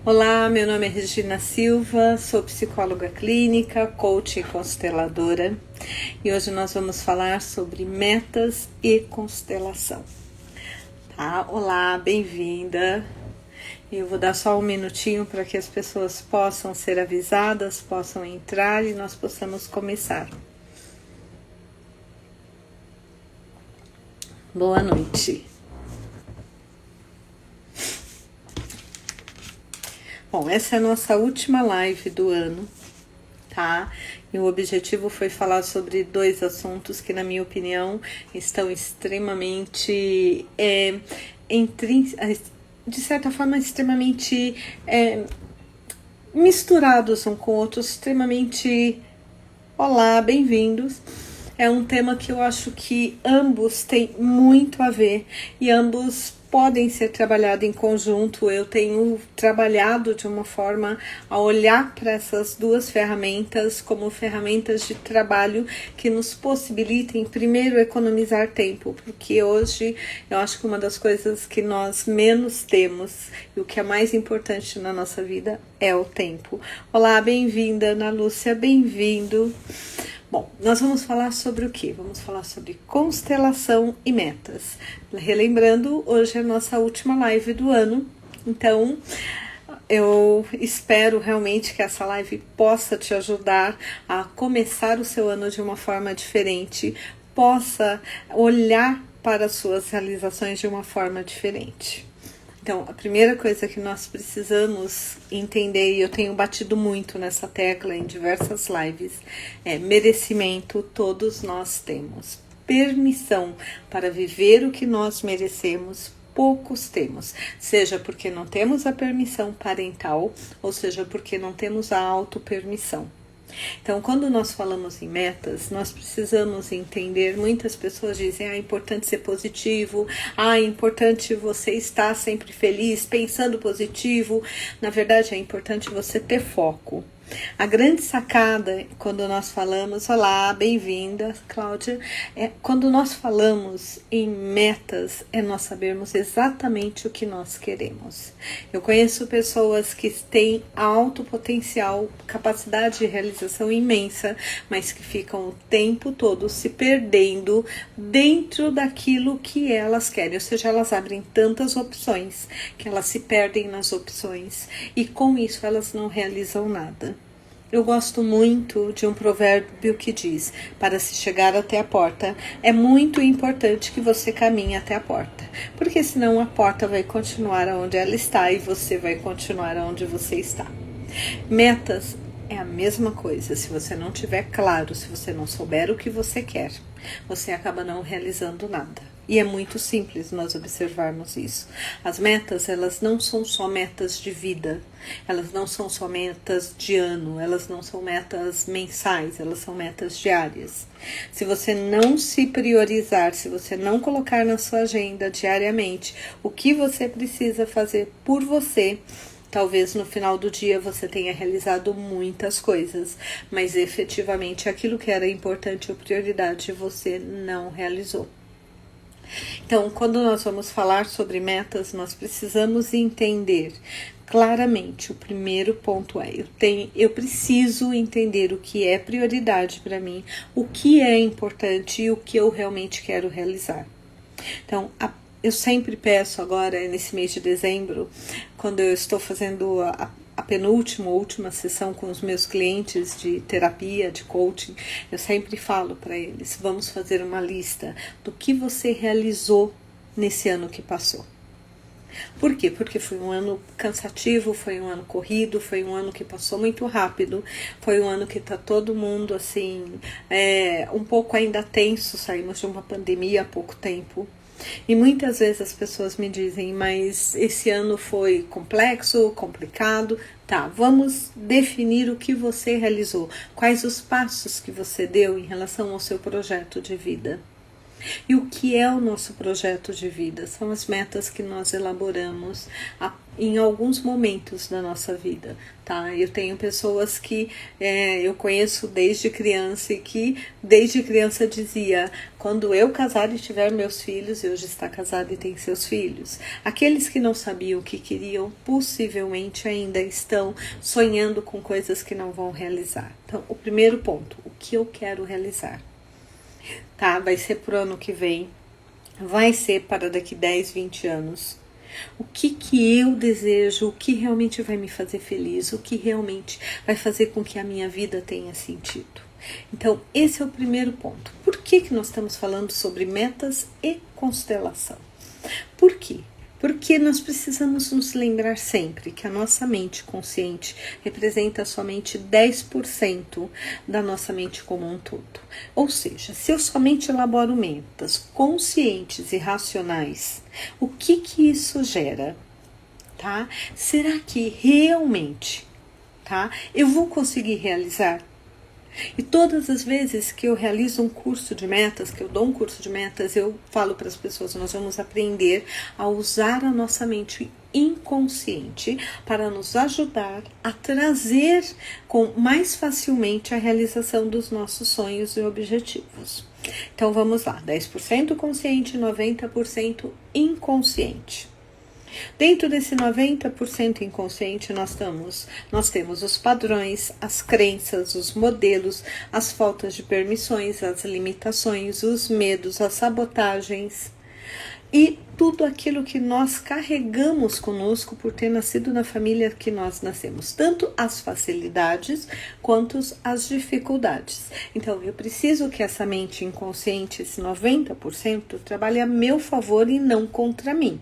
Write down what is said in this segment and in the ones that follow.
Olá, meu nome é Regina Silva, sou psicóloga clínica, coach e consteladora e hoje nós vamos falar sobre metas e constelação. Tá? Olá, bem-vinda. Eu vou dar só um minutinho para que as pessoas possam ser avisadas, possam entrar e nós possamos começar. Boa noite. Bom, essa é a nossa última live do ano, tá? E o objetivo foi falar sobre dois assuntos que, na minha opinião, estão extremamente, de certa forma, extremamente misturados um com o outro, extremamente... Olá, bem-vindos! É um tema que eu acho que ambos têm muito a ver e ambos podem ser trabalhados em conjunto. Eu tenho trabalhado de uma forma a olhar para essas duas ferramentas como ferramentas de trabalho que nos possibilitem, primeiro, economizar tempo, porque hoje eu acho que uma das coisas que nós menos temos e o que é mais importante na nossa vida é o tempo. Olá, bem-vinda, Ana Lúcia, bem-vindo. Bom, nós vamos falar sobre o quê? Vamos falar sobre constelação e metas. Relembrando, hoje é a nossa última live do ano, então eu espero realmente que essa live possa te ajudar a começar o seu ano de uma forma diferente, possa olhar para as suas realizações de uma forma diferente. Então, a primeira coisa que nós precisamos entender, e eu tenho batido muito nessa tecla em diversas lives, é merecimento. Todos nós temos. Permissão para viver o que nós merecemos, poucos temos. Seja porque não temos a permissão parental, ou seja porque não temos a autopermissão. Então, quando nós falamos em metas, nós precisamos entender, muitas pessoas dizem, é importante ser positivo, é importante você estar sempre feliz, pensando positivo. Na verdade, é importante você ter foco. A grande sacada, quando nós falamos, olá, bem-vinda, Cláudia, quando nós falamos em metas, é nós sabermos exatamente o que nós queremos. Eu conheço pessoas que têm alto potencial, capacidade de realização imensa, mas que ficam o tempo todo se perdendo dentro daquilo que elas querem, ou seja, elas abrem tantas opções que elas se perdem nas opções e com isso elas não realizam nada. Eu gosto muito de um provérbio que diz, para se chegar até a porta, é muito importante que você caminhe até a porta, porque senão a porta vai continuar onde ela está e você vai continuar onde você está. Metas é a mesma coisa, se você não tiver claro, se você não souber o que você quer, você acaba não realizando nada. E é muito simples nós observarmos isso. As metas, elas não são só metas de vida, elas não são só metas de ano, elas não são metas mensais, elas são metas diárias. Se você não se priorizar, se você não colocar na sua agenda diariamente o que você precisa fazer por você, talvez no final do dia você tenha realizado muitas coisas, mas efetivamente aquilo que era importante ou prioridade você não realizou. Então, quando nós vamos falar sobre metas, nós precisamos entender claramente. O primeiro ponto é, eu preciso entender o que é prioridade para mim, o que é importante e o que eu realmente quero realizar. Então, eu sempre peço agora, nesse mês de dezembro, quando eu estou fazendo a penúltima ou última sessão com os meus clientes de terapia, de coaching, eu sempre falo para eles, vamos fazer uma lista do que você realizou nesse ano que passou. Por quê? Porque foi um ano cansativo, foi um ano corrido, foi um ano que passou muito rápido, foi um ano que tá todo mundo assim, um pouco ainda tenso, saímos de uma pandemia há pouco tempo. E muitas vezes as pessoas me dizem, mas esse ano foi complexo, complicado. Tá, vamos definir o que você realizou, quais os passos que você deu em relação ao seu projeto de vida. E o que é o nosso projeto de vida? São as metas que nós elaboramos em alguns momentos da nossa vida, tá? Eu tenho pessoas que eu conheço desde criança e que desde criança dizia: quando eu casar e tiver meus filhos, e hoje está casada e tem seus filhos. Aqueles que não sabiam o que queriam, possivelmente ainda estão sonhando com coisas que não vão realizar. Então, o primeiro ponto, o que eu quero realizar? Tá? Vai ser pro ano que vem, vai ser para daqui 10, 20 anos. O que eu desejo, o que realmente vai me fazer feliz, o que realmente vai fazer com que a minha vida tenha sentido. Então, esse é o primeiro ponto. Por que nós estamos falando sobre metas e constelação? Por quê? Porque nós precisamos nos lembrar sempre que a nossa mente consciente representa somente 10% da nossa mente como um todo. Ou seja, se eu somente elaboro metas conscientes e racionais, o que isso gera? Tá? Será que realmente, tá, eu vou conseguir realizar? E todas as vezes que eu realizo um curso de metas, que eu dou um curso de metas, eu falo para as pessoas: nós vamos aprender a usar a nossa mente inconsciente para nos ajudar a trazer com mais facilmente a realização dos nossos sonhos e objetivos. Então vamos lá, 10% consciente, 90% inconsciente. Dentro desse 90% inconsciente, nós temos os padrões, as crenças, os modelos, as faltas de permissões, as limitações, os medos, as sabotagens e tudo aquilo que nós carregamos conosco por ter nascido na família que nós nascemos, tanto as facilidades quanto as dificuldades. Então, eu preciso que essa mente inconsciente, esse 90%, trabalhe a meu favor e não contra mim.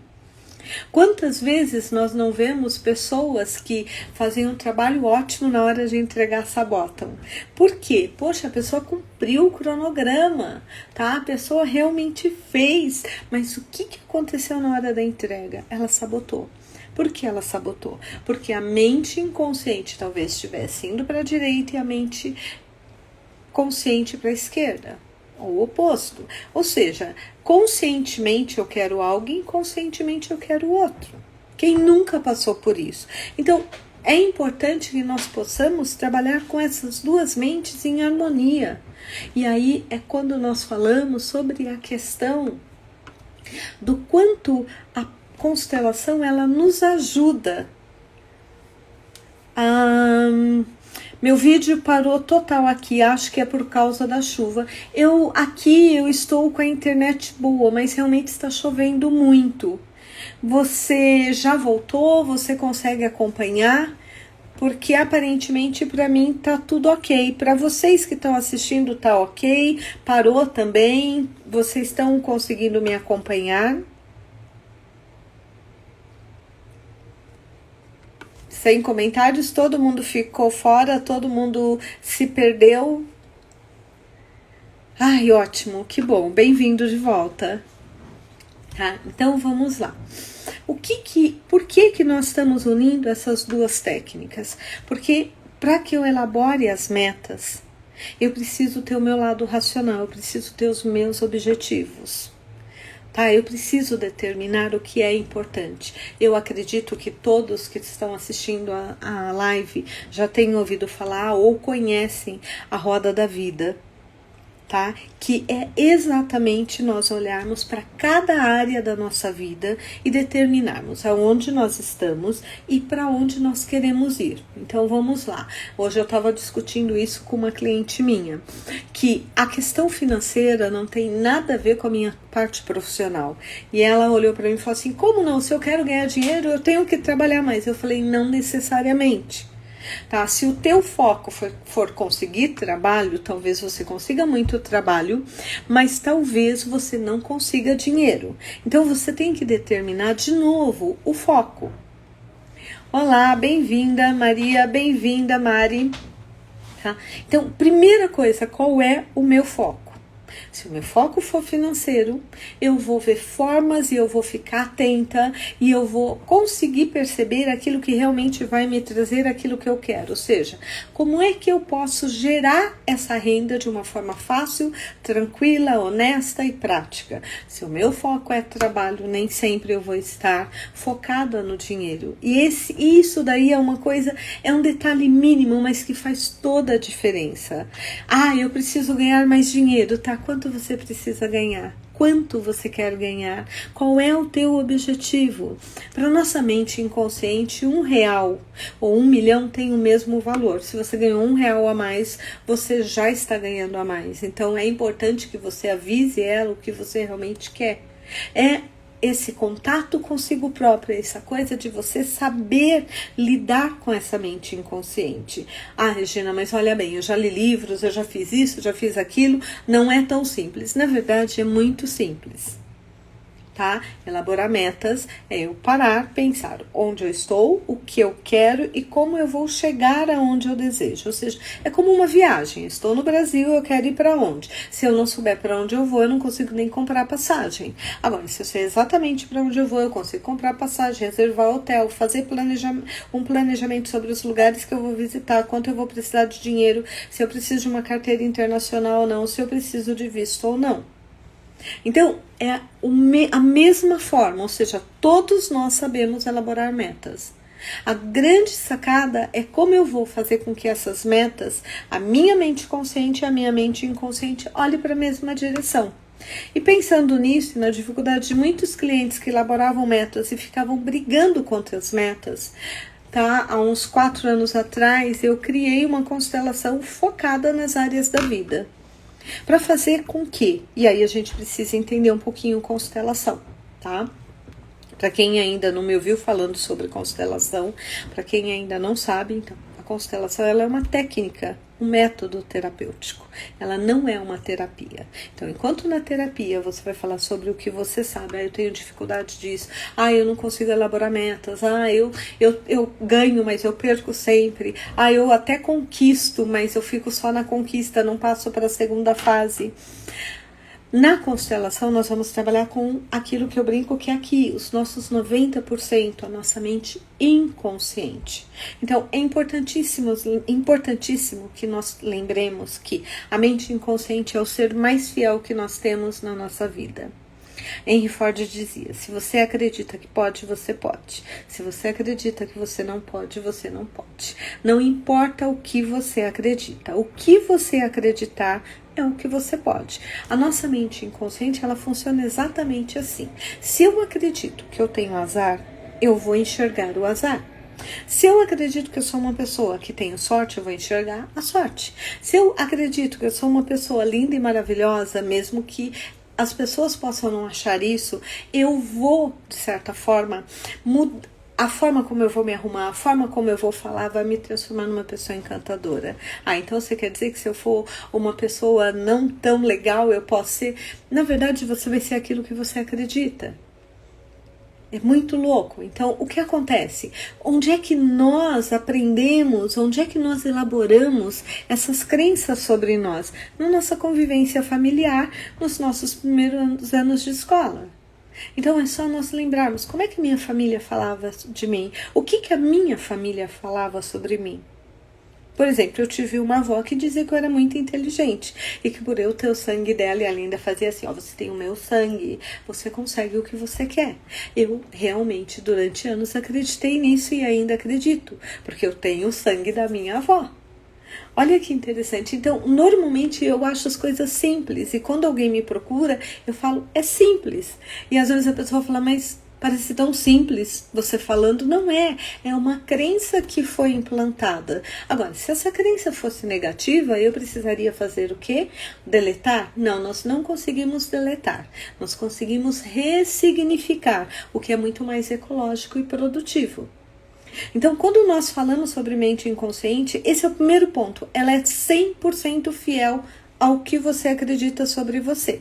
Quantas vezes nós não vemos pessoas que fazem um trabalho ótimo na hora de entregar, sabotam? Por quê? Poxa, a pessoa cumpriu o cronograma, tá? A pessoa realmente fez, mas o que aconteceu na hora da entrega? Ela sabotou. Por que ela sabotou? Porque a mente inconsciente talvez estivesse indo para a direita e a mente consciente para a esquerda. Ou o oposto. Ou seja, conscientemente eu quero algo, inconscientemente eu quero outro. Quem nunca passou por isso? Então, é importante que nós possamos trabalhar com essas duas mentes em harmonia. E aí é quando nós falamos sobre a questão do quanto a constelação ela nos ajuda a... Meu vídeo parou total aqui, acho que é por causa da chuva. Eu estou com a internet boa, mas realmente está chovendo muito. Você já voltou? Você consegue acompanhar? Porque aparentemente para mim tá tudo ok. Para vocês que estão assistindo tá ok? Parou também? Vocês estão conseguindo me acompanhar? Sem comentários, todo mundo ficou fora, todo mundo se perdeu. Ai, ótimo, que bom, bem-vindo de volta. Tá? Então vamos lá. Por que nós estamos unindo essas duas técnicas? Porque para que eu elabore as metas, eu preciso ter o meu lado racional, eu preciso ter os meus objetivos. Tá, eu preciso determinar o que é importante. Eu acredito que todos que estão assistindo a live já tenham ouvido falar ou conhecem a roda da vida, tá? Que é exatamente nós olharmos para cada área da nossa vida e determinarmos aonde nós estamos e para onde nós queremos ir. Então vamos lá. Hoje eu estava discutindo isso com uma cliente minha, que a questão financeira não tem nada a ver com a minha parte profissional. E ela olhou para mim e falou assim: como não? Se eu quero ganhar dinheiro, eu tenho que trabalhar mais. Eu falei: não necessariamente. Tá? Se o teu foco for conseguir trabalho, talvez você consiga muito trabalho, mas talvez você não consiga dinheiro. Então você tem que determinar de novo o foco. Olá, bem-vinda Maria, bem-vinda Mari. Tá? Então, primeira coisa, qual é o meu foco? Se o meu foco for financeiro, eu vou ver formas e eu vou ficar atenta e eu vou conseguir perceber aquilo que realmente vai me trazer aquilo que eu quero. Ou seja, como é que eu posso gerar essa renda de uma forma fácil, tranquila, honesta e prática? Se o meu foco é trabalho, nem sempre eu vou estar focada no dinheiro. E isso daí é uma coisa, é um detalhe mínimo, mas que faz toda a diferença. Eu preciso ganhar mais dinheiro, tá? Quanto você precisa ganhar? Quanto você quer ganhar? Qual é o teu objetivo? Para nossa mente inconsciente, R$1 ou 1.000.000 tem o mesmo valor. Se você ganhou R$1 a mais, você já está ganhando a mais. Então é importante que você avise ela o que você realmente quer. É esse contato consigo próprio, essa coisa de você saber lidar com essa mente inconsciente. Regina, mas olha bem, eu já li livros, eu já fiz isso, já fiz aquilo, não é tão simples. Na verdade, é muito simples. Tá? Elaborar metas é eu parar, pensar onde eu estou, o que eu quero e como eu vou chegar aonde eu desejo. Ou seja, é como uma viagem. Estou no Brasil, eu quero ir para onde? Se eu não souber para onde eu vou, eu não consigo nem comprar passagem. Agora, se eu sei exatamente para onde eu vou, eu consigo comprar passagem, reservar hotel, fazer um planejamento sobre os lugares que eu vou visitar, quanto eu vou precisar de dinheiro, se eu preciso de uma carteira internacional ou não, se eu preciso de visto ou não. Então, é a mesma forma, ou seja, todos nós sabemos elaborar metas. A grande sacada é como eu vou fazer com que essas metas, a minha mente consciente e a minha mente inconsciente, olhem para a mesma direção. E pensando nisso, na dificuldade de muitos clientes que elaboravam metas e ficavam brigando contra as metas, tá? Há uns 4 anos atrás, eu criei uma constelação focada nas áreas da vida. Para fazer com que, e aí a gente precisa entender um pouquinho constelação, tá? Para quem ainda não me ouviu falando sobre constelação, para quem ainda não sabe, então, a constelação ela é uma técnica, um método terapêutico. Ela não é uma terapia. Então, enquanto na terapia você vai falar sobre o que você sabe, eu tenho dificuldade disso, eu não consigo elaborar metas, eu ganho, mas eu perco sempre, eu até conquisto, mas eu fico só na conquista, não passo para a segunda fase. Na constelação, nós vamos trabalhar com aquilo que eu brinco que é aqui, os nossos 90%, a nossa mente inconsciente. Então, é importantíssimo que nós lembremos que a mente inconsciente é o ser mais fiel que nós temos na nossa vida. Henry Ford dizia, se você acredita que pode, você pode. Se você acredita que você não pode, você não pode. Não importa o que você acredita. O que você acreditar é o que você pode. A nossa mente inconsciente, ela funciona exatamente assim. Se eu acredito que eu tenho azar, eu vou enxergar o azar. Se eu acredito que eu sou uma pessoa que tenho sorte, eu vou enxergar a sorte. Se eu acredito que eu sou uma pessoa linda e maravilhosa, mesmo que as pessoas possam não achar isso, eu vou, de certa forma, mudar. A forma como eu vou me arrumar, a forma como eu vou falar vai me transformar numa pessoa encantadora. Então você quer dizer que se eu for uma pessoa não tão legal, eu posso ser... Na verdade, você vai ser aquilo que você acredita. É muito louco. Então, o que acontece? Onde é que nós aprendemos, onde é que nós elaboramos essas crenças sobre nós? Na nossa convivência familiar, nos nossos primeiros anos de escola. Então, é só nós lembrarmos como é que minha família falava de mim, o que a minha família falava sobre mim. Por exemplo, eu tive uma avó que dizia que eu era muito inteligente e que por eu ter o sangue dela, e ela ainda fazia assim, você tem o meu sangue, você consegue o que você quer. Eu realmente, durante anos, acreditei nisso e ainda acredito, porque eu tenho o sangue da minha avó. Olha que interessante. Então, normalmente eu acho as coisas simples e quando alguém me procura, eu falo, é simples. E às vezes a pessoa fala, mas parece tão simples você falando. Não é, é uma crença que foi implantada. Agora, se essa crença fosse negativa, eu precisaria fazer o quê? Deletar? Não, nós não conseguimos deletar. Nós conseguimos ressignificar, o que é muito mais ecológico e produtivo. Então, quando nós falamos sobre mente inconsciente, esse é o primeiro ponto. Ela é 100% fiel ao que você acredita sobre você.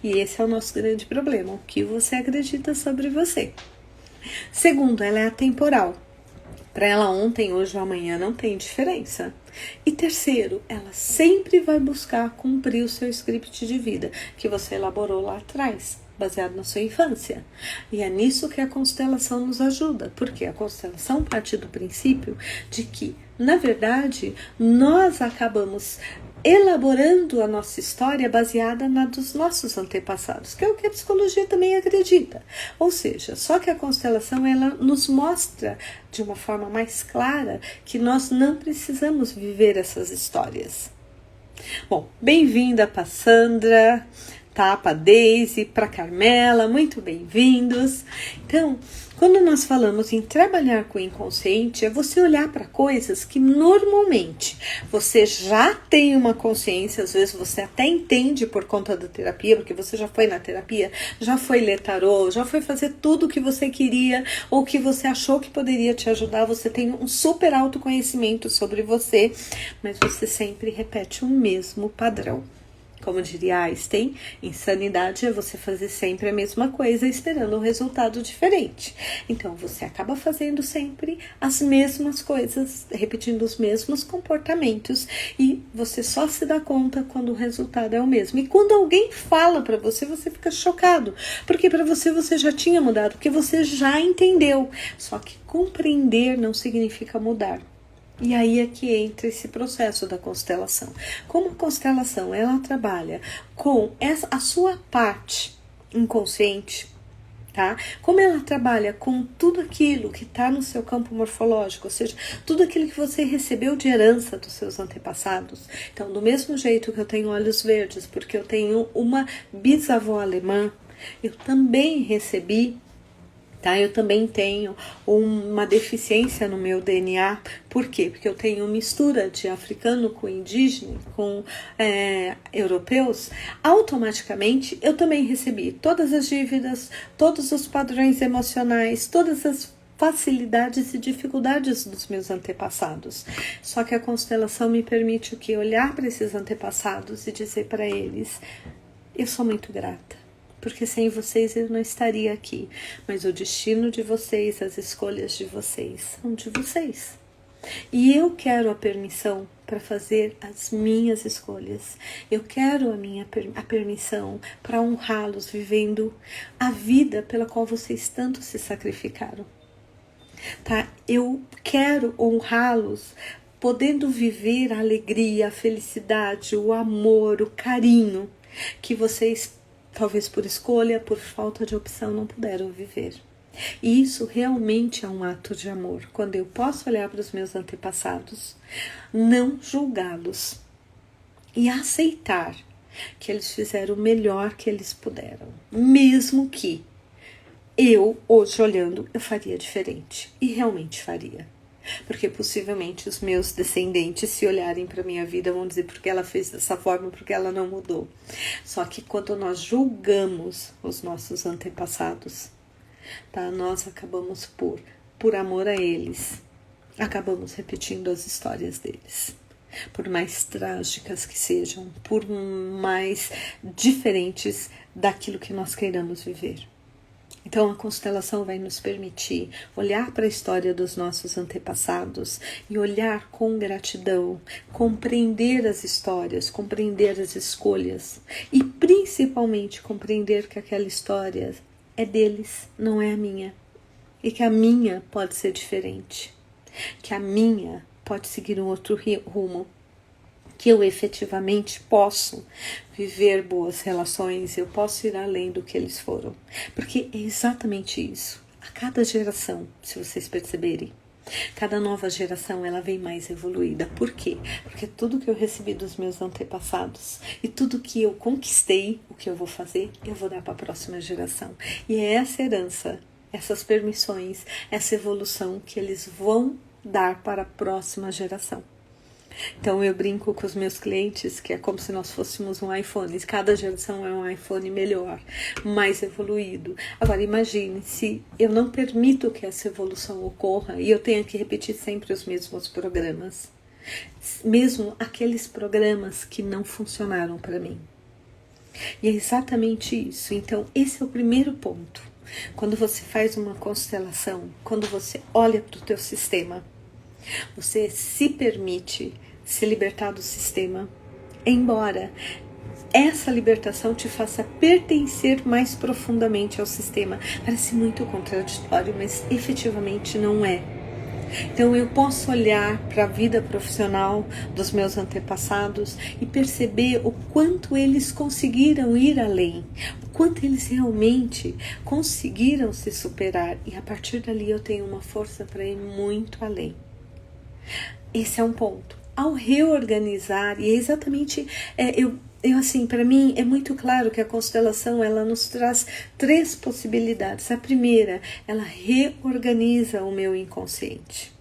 E esse é o nosso grande problema, o que você acredita sobre você. Segundo, ela é atemporal. Para ela ontem, hoje ou amanhã não tem diferença. E terceiro, ela sempre vai buscar cumprir o seu script de vida que você elaborou lá atrás, baseado na sua infância. E é nisso que a constelação nos ajuda, porque a constelação parte do princípio de que, na verdade, nós acabamos elaborando a nossa história baseada na dos nossos antepassados, que é o que a psicologia também acredita. Ou seja, só que a constelação ela nos mostra de uma forma mais clara que nós não precisamos viver essas histórias. Bom, bem-vinda para Sandra, tá? Para Daisy, para Carmela, muito bem-vindos. Então, quando nós falamos em trabalhar com o inconsciente, é você olhar para coisas que normalmente você já tem uma consciência, às vezes você até entende por conta da terapia, porque você já foi na terapia, já foi ler tarô, já foi fazer tudo o que você queria ou que você achou que poderia te ajudar, você tem um super autoconhecimento sobre você, mas você sempre repete o mesmo padrão. Como diria Einstein, insanidade é você fazer sempre a mesma coisa esperando um resultado diferente. Então, você acaba fazendo sempre as mesmas coisas, repetindo os mesmos comportamentos e você só se dá conta quando o resultado é o mesmo. E quando alguém fala para você, você fica chocado, porque para você já tinha mudado, porque você já entendeu. Só que compreender não significa mudar. E aí é que entra esse processo da constelação. Como a constelação ela trabalha com a sua parte inconsciente, tá? Como ela trabalha com tudo aquilo que está no seu campo morfológico, ou seja, tudo aquilo que você recebeu de herança dos seus antepassados. Então, do mesmo jeito que eu tenho olhos verdes, porque eu tenho uma bisavó alemã, eu também recebi. Tá? Eu também tenho uma deficiência no meu DNA. Por quê? Porque eu tenho mistura de africano com indígena, com europeus. Automaticamente, eu também recebi todas as dívidas, todos os padrões emocionais, todas as facilidades e dificuldades dos meus antepassados. Só que a constelação me permite o quê? Olhar para esses antepassados e dizer para eles, eu sou muito grata. Porque sem vocês eu não estaria aqui. Mas o destino de vocês, as escolhas de vocês, são de vocês. E eu quero a permissão para fazer as minhas escolhas. Eu quero a permissão para honrá-los vivendo a vida pela qual vocês tanto se sacrificaram. Tá? Eu quero honrá-los podendo viver a alegria, a felicidade, o amor, o carinho que vocês talvez por escolha, por falta de opção, não puderam viver. E isso realmente é um ato de amor. Quando eu posso olhar para os meus antepassados, não julgá-los e aceitar que eles fizeram o melhor que eles puderam. Mesmo que eu, hoje olhando, eu faria diferente. E realmente faria. Porque possivelmente os meus descendentes, se olharem para a minha vida, vão dizer porque ela fez dessa forma, porque ela não mudou. Só que quando nós julgamos os nossos antepassados, tá? Nós acabamos por amor a eles, acabamos repetindo as histórias deles. Por mais trágicas que sejam, por mais diferentes daquilo que nós queiramos viver. Então a constelação vai nos permitir olhar para a história dos nossos antepassados e olhar com gratidão, compreender as histórias, compreender as escolhas e principalmente compreender que aquela história é deles, não é a minha. E que a minha pode ser diferente, que a minha pode seguir um outro rumo. Que eu efetivamente posso viver boas relações, eu posso ir além do que eles foram. Porque é exatamente isso. A cada geração, se vocês perceberem, cada nova geração ela vem mais evoluída. Por quê? Porque tudo que eu recebi dos meus antepassados e tudo que eu conquistei, o que eu vou fazer, eu vou dar para a próxima geração. E é essa herança, essas permissões, essa evolução que eles vão dar para a próxima geração. Então eu brinco com os meus clientes que é como se nós fôssemos um iPhone. Cada geração é um iPhone melhor, mais evoluído. Agora imagine se eu não permito que essa evolução ocorra e eu tenho que repetir sempre os mesmos programas. Mesmo aqueles programas que não funcionaram para mim. E é exatamente isso. Então esse é o primeiro ponto. Quando você faz uma constelação, quando você olha para o teu sistema, você se permite se libertar do sistema, embora essa libertação te faça pertencer mais profundamente ao sistema. Parece muito contraditório, mas efetivamente não é. Então eu posso olhar para a vida profissional dos meus antepassados e perceber o quanto eles conseguiram ir além, o quanto eles realmente conseguiram se superar, e a partir dali eu tenho uma força para ir muito além. Esse é um ponto. Ao reorganizar, e é exatamente, assim, para mim é muito claro que a constelação, ela nos traz 3 possibilidades. A primeira, ela reorganiza o meu inconsciente.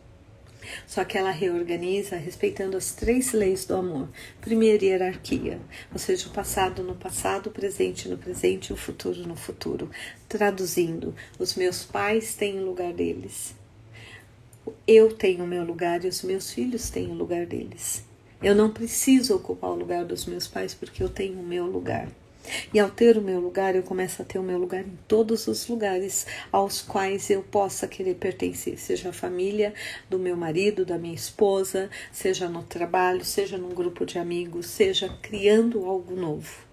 Só que ela reorganiza respeitando as 3 leis do amor. Primeira, hierarquia, ou seja, o passado no passado, o presente no presente e o futuro no futuro. Traduzindo, os meus pais têm o lugar deles. Eu tenho o meu lugar e os meus filhos têm o lugar deles. Eu não preciso ocupar o lugar dos meus pais porque eu tenho o meu lugar. E ao ter o meu lugar, eu começo a ter o meu lugar em todos os lugares aos quais eu possa querer pertencer. Seja a família do meu marido, da minha esposa, seja no trabalho, seja num grupo de amigos, seja criando algo novo.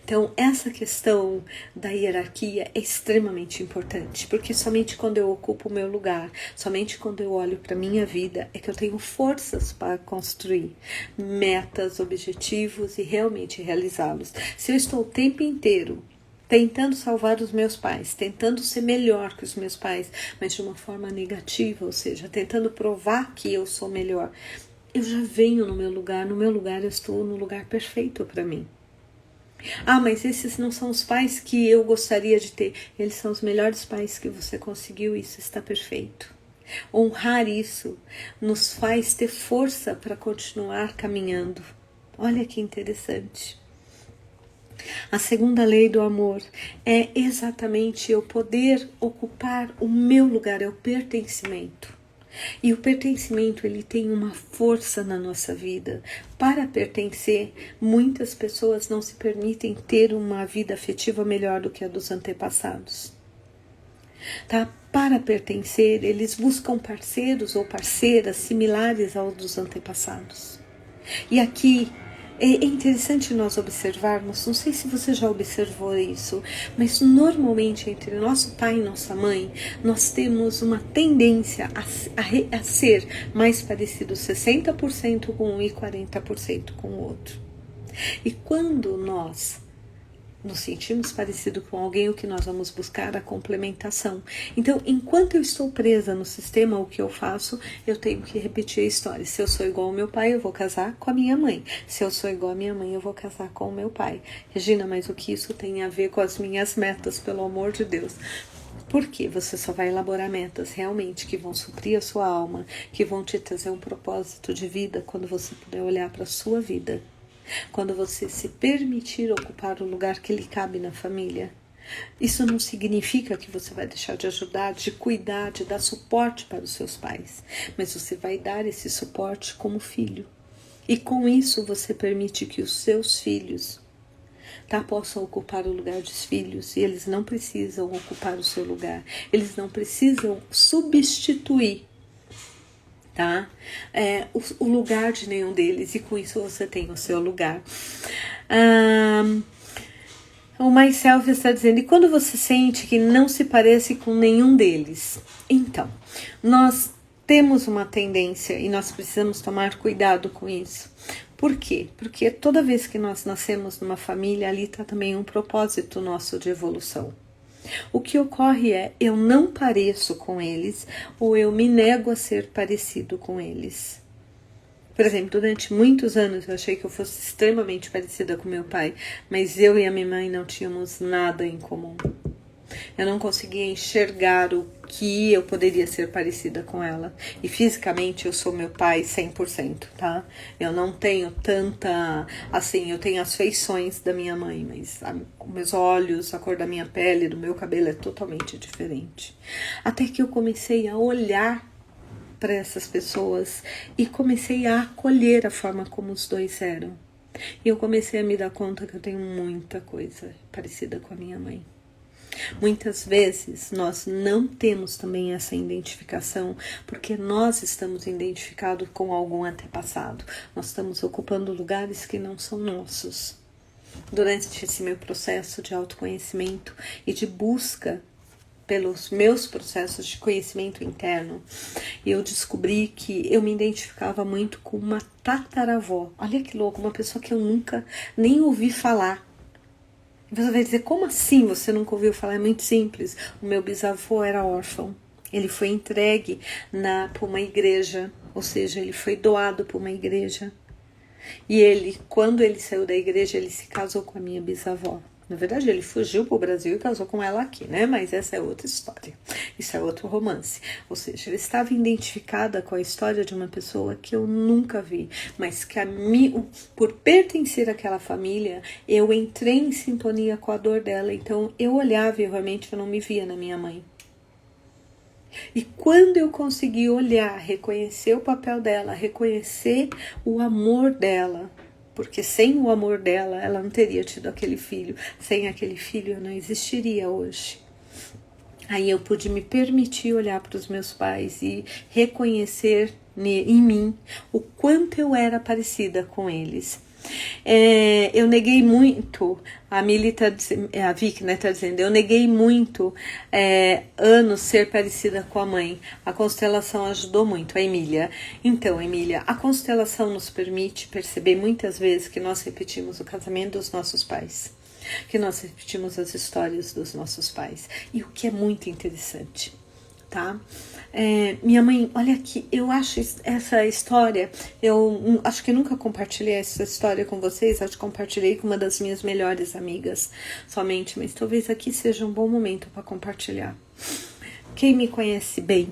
Então, essa questão da hierarquia é extremamente importante, porque somente quando eu ocupo o meu lugar, somente quando eu olho para a minha vida, é que eu tenho forças para construir metas, objetivos e realmente realizá-los. Se eu estou o tempo inteiro tentando salvar os meus pais, tentando ser melhor que os meus pais, mas de uma forma negativa, ou seja, tentando provar que eu sou melhor, eu já venho no meu lugar eu estou no lugar perfeito para mim. Ah, mas esses não são os pais que eu gostaria de ter. Eles são os melhores pais que você conseguiu, isso está perfeito. Honrar isso nos faz ter força para continuar caminhando. Olha que interessante. A segunda lei do amor é exatamente eu poder ocupar o meu lugar, é o pertencimento. E o pertencimento, ele tem uma força na nossa vida. Para pertencer, muitas pessoas não se permitem ter uma vida afetiva melhor do que a dos antepassados. Tá? Para pertencer, eles buscam parceiros ou parceiras similares aos dos antepassados. E aqui é interessante nós observarmos, não sei se você já observou isso, mas normalmente entre nosso pai e nossa mãe, nós temos uma tendência a ser mais parecido 60% com um e 40% com o outro. E quando nós nos sentimos parecido com alguém, o que nós vamos buscar? A complementação. Então, enquanto eu estou presa no sistema, o que eu faço? Eu tenho que repetir a história. Se eu sou igual ao meu pai, eu vou casar com a minha mãe. Se eu sou igual à minha mãe, eu vou casar com o meu pai. Regina, mas o que isso tem a ver com as minhas metas, pelo amor de Deus? Porque você só vai elaborar metas realmente que vão suprir a sua alma, que vão te trazer um propósito de vida quando você puder olhar para a sua vida. Quando você se permitir ocupar o lugar que lhe cabe na família. Isso não significa que você vai deixar de ajudar, de cuidar, de dar suporte para os seus pais. Mas você vai dar esse suporte como filho. E com isso você permite que os seus filhos possam ocupar o lugar dos filhos. E eles não precisam ocupar o seu lugar. Eles não precisam substituir o lugar de nenhum deles, e com isso você tem o seu lugar. O Myself está dizendo, e quando você sente que não se parece com nenhum deles? Então, nós temos uma tendência e nós precisamos tomar cuidado com isso. Por quê? Porque toda vez que nós nascemos numa família, ali está também um propósito nosso de evolução. O que ocorre é, eu não pareço com eles, ou eu me nego a ser parecido com eles. Por exemplo, durante muitos anos eu achei que eu fosse extremamente parecida com meu pai, mas eu e a minha mãe não tínhamos nada em comum. Eu não conseguia enxergar o que eu poderia ser parecida com ela. E fisicamente eu sou meu pai 100%, tá? Eu não tenho tanta... Assim, eu tenho as feições da minha mãe, mas meus olhos, a cor da minha pele, do meu cabelo é totalmente diferente. Até que eu comecei a olhar para essas pessoas e comecei a acolher a forma como os dois eram. E eu comecei a me dar conta que eu tenho muita coisa parecida com a minha mãe. Muitas vezes nós não temos também essa identificação porque nós estamos identificados com algum antepassado. Nós estamos ocupando lugares que não são nossos. Durante esse meu processo de autoconhecimento e de busca pelos meus processos de conhecimento interno, eu descobri que eu me identificava muito com uma tataravó. Olha que louco, uma pessoa que eu nunca nem ouvi falar. Você vai dizer, como assim você nunca ouviu falar? É muito simples. O meu bisavô era órfão. Ele foi entregue para uma igreja, ou seja, ele foi doado para uma igreja. E ele, quando ele saiu da igreja, ele se casou com a minha bisavó. Na verdade, ele fugiu para o Brasil e casou com ela aqui, né? Mas essa é outra história. Isso é outro romance. Ou seja, ele estava identificada com a história de uma pessoa que eu nunca vi, mas que por pertencer àquela família, eu entrei em sintonia com a dor dela. Então, eu olhava e realmente eu não me via na minha mãe. E quando eu consegui olhar, reconhecer o papel dela, reconhecer o amor dela, porque sem o amor dela, ela não teria tido aquele filho. Sem aquele filho, eu não existiria hoje. Aí eu pude me permitir olhar para os meus pais e reconhecer em mim o quanto eu era parecida com eles. Eu neguei muito, a Vicky, né, tá dizendo, eu neguei muito anos ser parecida com a mãe. A constelação ajudou muito, a Emília. Então, Emília, a constelação nos permite perceber muitas vezes que nós repetimos o casamento dos nossos pais, que nós repetimos as histórias dos nossos pais, e o que é muito interessante, tá? Minha mãe, olha aqui, eu acho essa história, eu acho que nunca compartilhei essa história com vocês, acho que compartilhei com uma das minhas melhores amigas somente, mas talvez aqui seja um bom momento para compartilhar. Quem me conhece bem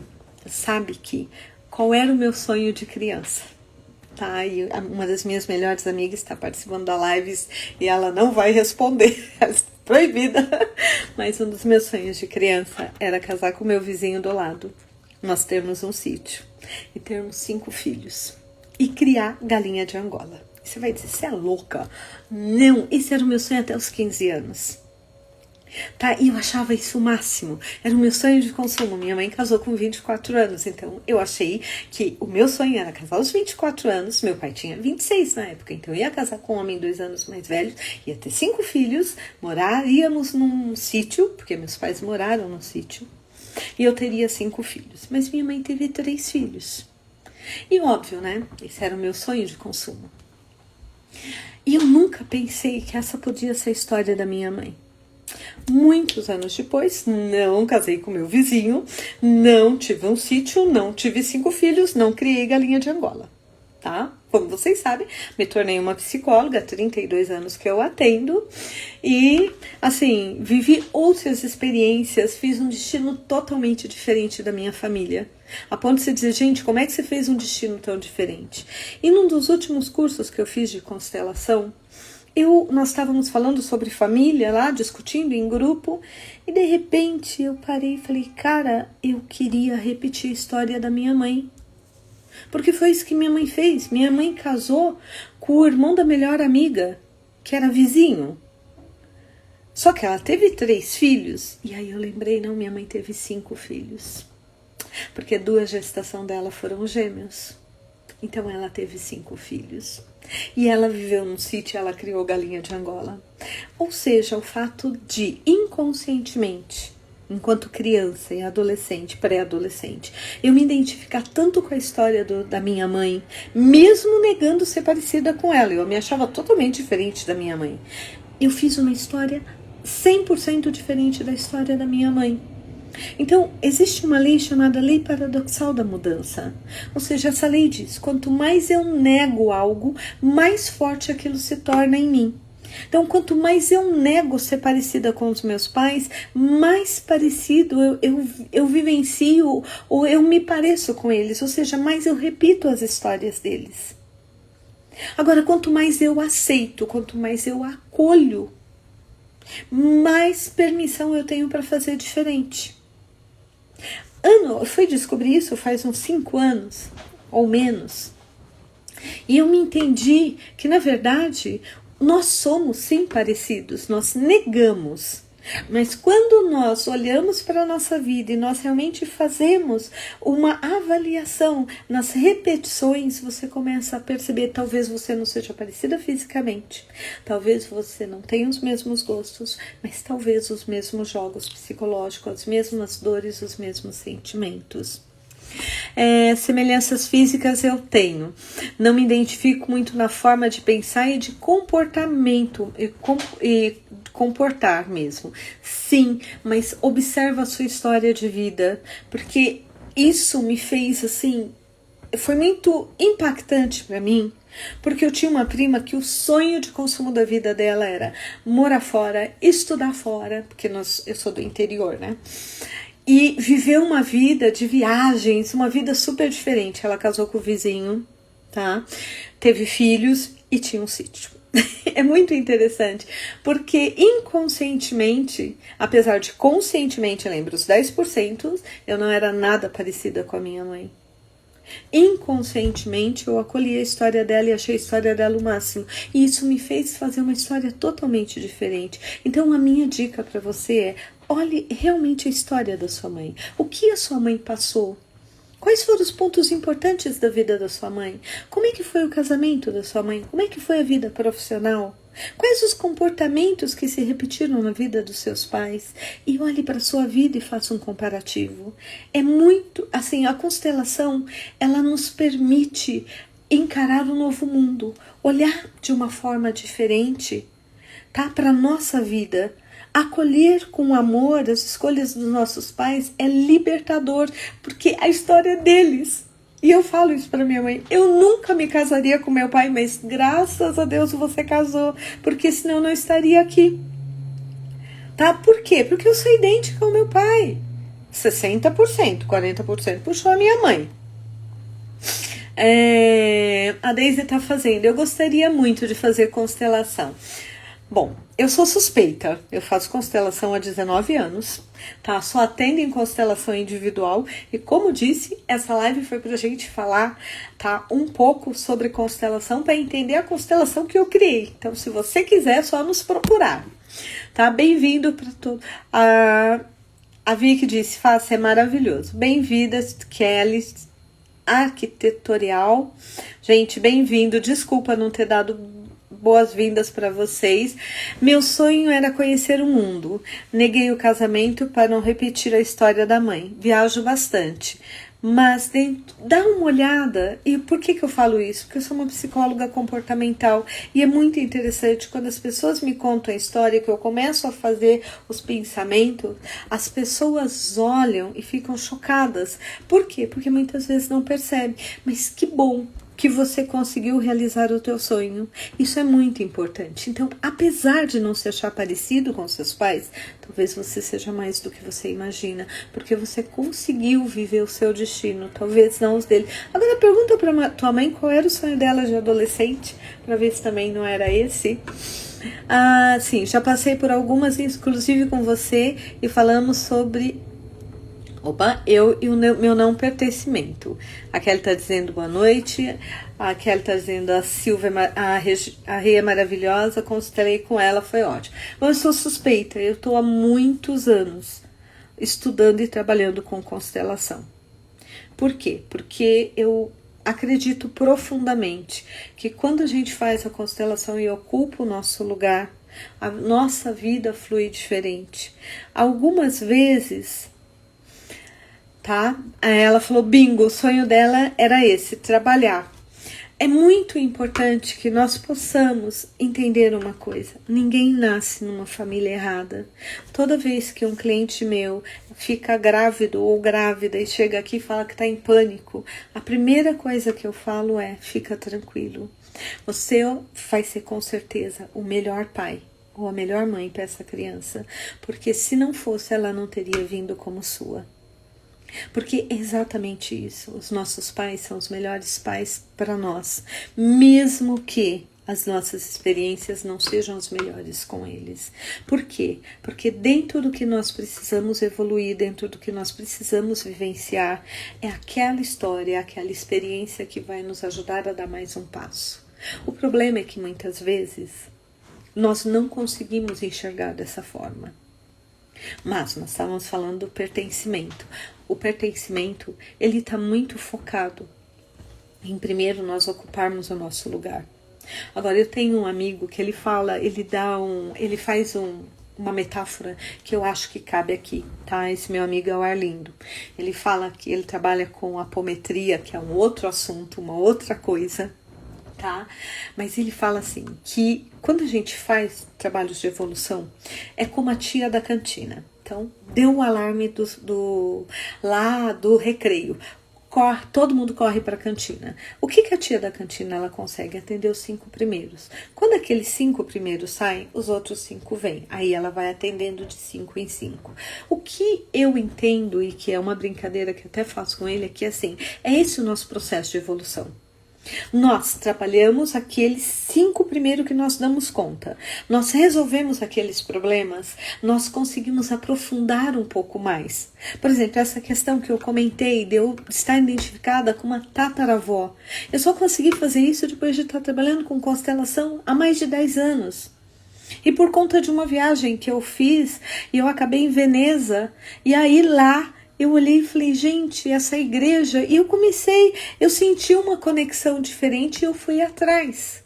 sabe qual era o meu sonho de criança, tá? E uma das minhas melhores amigas está participando da live e ela não vai responder, ela está proibida, mas um dos meus sonhos de criança era casar com o meu vizinho do lado, nós termos um sítio e termos 5 filhos e criar galinha de Angola. Você vai dizer, você é louca? Não, esse era o meu sonho até os 15 anos. Tá? E eu achava isso o máximo, era o meu sonho de consumo. Minha mãe casou com 24 anos, então eu achei que o meu sonho era casar aos 24 anos, meu pai tinha 26 na época, então eu ia casar com um homem 2 anos mais velho, ia ter 5 filhos, moraríamos num sítio, porque meus pais moraram num sítio, e eu teria 5 filhos, mas minha mãe teve 3 filhos. E óbvio, né? Esse era o meu sonho de consumo. E eu nunca pensei que essa podia ser a história da minha mãe. Muitos anos depois, não casei com meu vizinho, não tive um sítio, não tive 5 filhos, não criei galinha de Angola, tá? Como vocês sabem, me tornei uma psicóloga, há 32 anos que eu atendo e, assim, vivi outras experiências, fiz um destino totalmente diferente da minha família. A ponto de você dizer, gente, como é que você fez um destino tão diferente? E num dos últimos cursos que eu fiz de constelação, nós estávamos falando sobre família lá, discutindo em grupo, e de repente eu parei e falei, cara, eu queria repetir a história da minha mãe. Porque foi isso que minha mãe fez. Minha mãe casou com o irmão da melhor amiga, que era vizinho. Só que ela teve 3 filhos. E aí eu lembrei, não, minha mãe teve 5 filhos. Porque 2 gestações dela foram gêmeos. Então ela teve 5 filhos. E ela viveu num sítio, ela criou galinha de Angola. Ou seja, o fato de inconscientemente, enquanto criança e adolescente, pré-adolescente, eu me identificar tanto com a história da minha mãe, mesmo negando ser parecida com ela. Eu me achava totalmente diferente da minha mãe. Eu fiz uma história 100% diferente da história da minha mãe. Então, existe uma lei chamada lei paradoxal da mudança. Ou seja, essa lei diz, quanto mais eu nego algo, mais forte aquilo se torna em mim. Então, quanto mais eu nego ser parecida com os meus pais, mais parecido eu vivencio ou eu me pareço com eles. Ou seja, mais eu repito as histórias deles. Agora, quanto mais eu aceito, quanto mais eu acolho, mais permissão eu tenho para fazer diferente. Eu fui descobrir isso faz uns 5 anos, ou menos. E eu me entendi que, na verdade, nós somos sim parecidos, nós negamos Mas quando nós olhamos para a nossa vida e nós realmente fazemos uma avaliação nas repetições, você começa a perceber, talvez você não seja parecida fisicamente, talvez você não tenha os mesmos gostos, mas talvez os mesmos jogos psicológicos, as mesmas dores, os mesmos sentimentos. Semelhanças físicas eu tenho. Não me identifico muito na forma de pensar e de comportamento e comportar mesmo. Sim, mas observa a sua história de vida, porque isso me fez assim, foi muito impactante para mim. Porque eu tinha uma prima que o sonho de consumo da vida dela era morar fora, estudar fora, porque eu sou do interior, né? E viveu uma vida de viagens, uma vida super diferente. Ela casou com o vizinho, tá? Teve filhos e tinha um sítio. É muito interessante, porque inconscientemente, apesar de conscientemente, lembro, os 10%, eu não era nada parecida com a minha mãe. Inconscientemente eu acolhi a história dela e achei a história dela o máximo, e isso me fez fazer uma história totalmente diferente. Então a minha dica para você é: olhe realmente a história da sua mãe, o que a sua mãe passou, quais foram os pontos importantes da vida da sua mãe, como é que foi o casamento da sua mãe, como é que foi a vida profissional, quais os comportamentos que se repetiram na vida dos seus pais, e olhe para a sua vida e faça um comparativo. É muito, assim, a constelação, ela nos permite encarar um novo mundo, olhar de uma forma diferente, tá, para a nossa vida. Acolher com amor as escolhas dos nossos pais é libertador, porque a história é deles. E eu falo isso para minha mãe: eu nunca me casaria com meu pai, mas graças a Deus você casou, porque senão eu não estaria aqui. Tá? Por quê? Porque eu sou idêntica ao meu pai. 60%, 40% puxou a minha mãe. A Deise tá fazendo. Eu gostaria muito de fazer constelação. Bom, eu sou suspeita, eu faço constelação há 19 anos, tá? Só atendo em constelação individual e, como disse, essa live foi pra gente falar, tá, um pouco sobre constelação para entender a constelação que eu criei. Então, se você quiser, é só nos procurar, tá? Bem-vindo para tudo. A Vicky disse: Faça, é maravilhoso. Bem-vinda, Kelly Arquitetorial. Gente, bem-vindo. Desculpa não ter dado boas-vindas para vocês. Meu sonho era conhecer o mundo. Neguei o casamento para não repetir a história da mãe. Viajo bastante. Mas dá uma olhada. E por que eu falo isso? Porque eu sou uma psicóloga comportamental. E é muito interessante quando as pessoas me contam a história, que eu começo a fazer os pensamentos, as pessoas olham e ficam chocadas. Por quê? Porque muitas vezes não percebem. Mas que bom que você conseguiu realizar o teu sonho. Isso é muito importante. Então, apesar de não se achar parecido com seus pais, talvez você seja mais do que você imagina, porque você conseguiu viver o seu destino, talvez não os dele. Agora pergunta para tua mãe qual era o sonho dela de adolescente, para ver se também não era esse. Sim, já passei por algumas, inclusive com você, e falamos sobre eu e o meu não pertencimento. A Kelly tá dizendo boa noite. A Kelly tá dizendo a Silvia, a Rei é maravilhosa. Constelei com ela, foi ótimo. Bom, eu sou suspeita. Eu tô há muitos anos estudando e trabalhando com constelação. Por quê? Porque eu acredito profundamente que quando a gente faz a constelação e ocupa o nosso lugar, a nossa vida flui diferente. Algumas vezes, tá? Ela falou: bingo, o sonho dela era esse, trabalhar. É muito importante que nós possamos entender uma coisa: ninguém nasce numa família errada. Toda vez que um cliente meu fica grávido ou grávida e chega aqui e fala que está em pânico, a primeira coisa que eu falo é: fica tranquilo, você vai ser com certeza o melhor pai ou a melhor mãe para essa criança, porque se não fosse, ela não teria vindo como sua. Porque é exatamente isso. Os nossos pais são os melhores pais para nós, mesmo que as nossas experiências não sejam as melhores com eles. Por quê? Porque dentro do que nós precisamos evoluir, dentro do que nós precisamos vivenciar, é aquela história, aquela experiência que vai nos ajudar a dar mais um passo. O problema é que muitas vezes nós não conseguimos enxergar dessa forma. Mas nós estávamos falando do pertencimento. O pertencimento, ele está muito focado em primeiro nós ocuparmos o nosso lugar. Agora, eu tenho um amigo que ele fala, ele faz uma metáfora que eu acho que cabe aqui, tá? Esse meu amigo é o Arlindo. Ele fala que ele trabalha com apometria, que é um outro assunto, uma outra coisa, tá? Mas ele fala assim, que quando a gente faz trabalhos de evolução, é como a tia da cantina. Então, deu o alarme do recreio. Todo mundo corre para a cantina. O que a tia da cantina ela consegue? Atender os 5 primeiros. Quando aqueles 5 primeiros saem, os outros 5 vêm. Aí ela vai atendendo de 5 em 5. O que eu entendo, e que é uma brincadeira que eu até faço com ele, é que assim, é esse o nosso processo de evolução. Nós trabalhamos aqueles 5 primeiros que nós damos conta. Nós resolvemos aqueles problemas, nós conseguimos aprofundar um pouco mais. Por exemplo, essa questão que eu comentei de eu estar identificada com uma tataravó. Eu só consegui fazer isso depois de estar trabalhando com constelação há mais de 10 anos. E por conta de uma viagem que eu fiz, e eu acabei em Veneza, e aí lá eu olhei e falei, gente, essa igreja, e eu senti uma conexão diferente e eu fui atrás.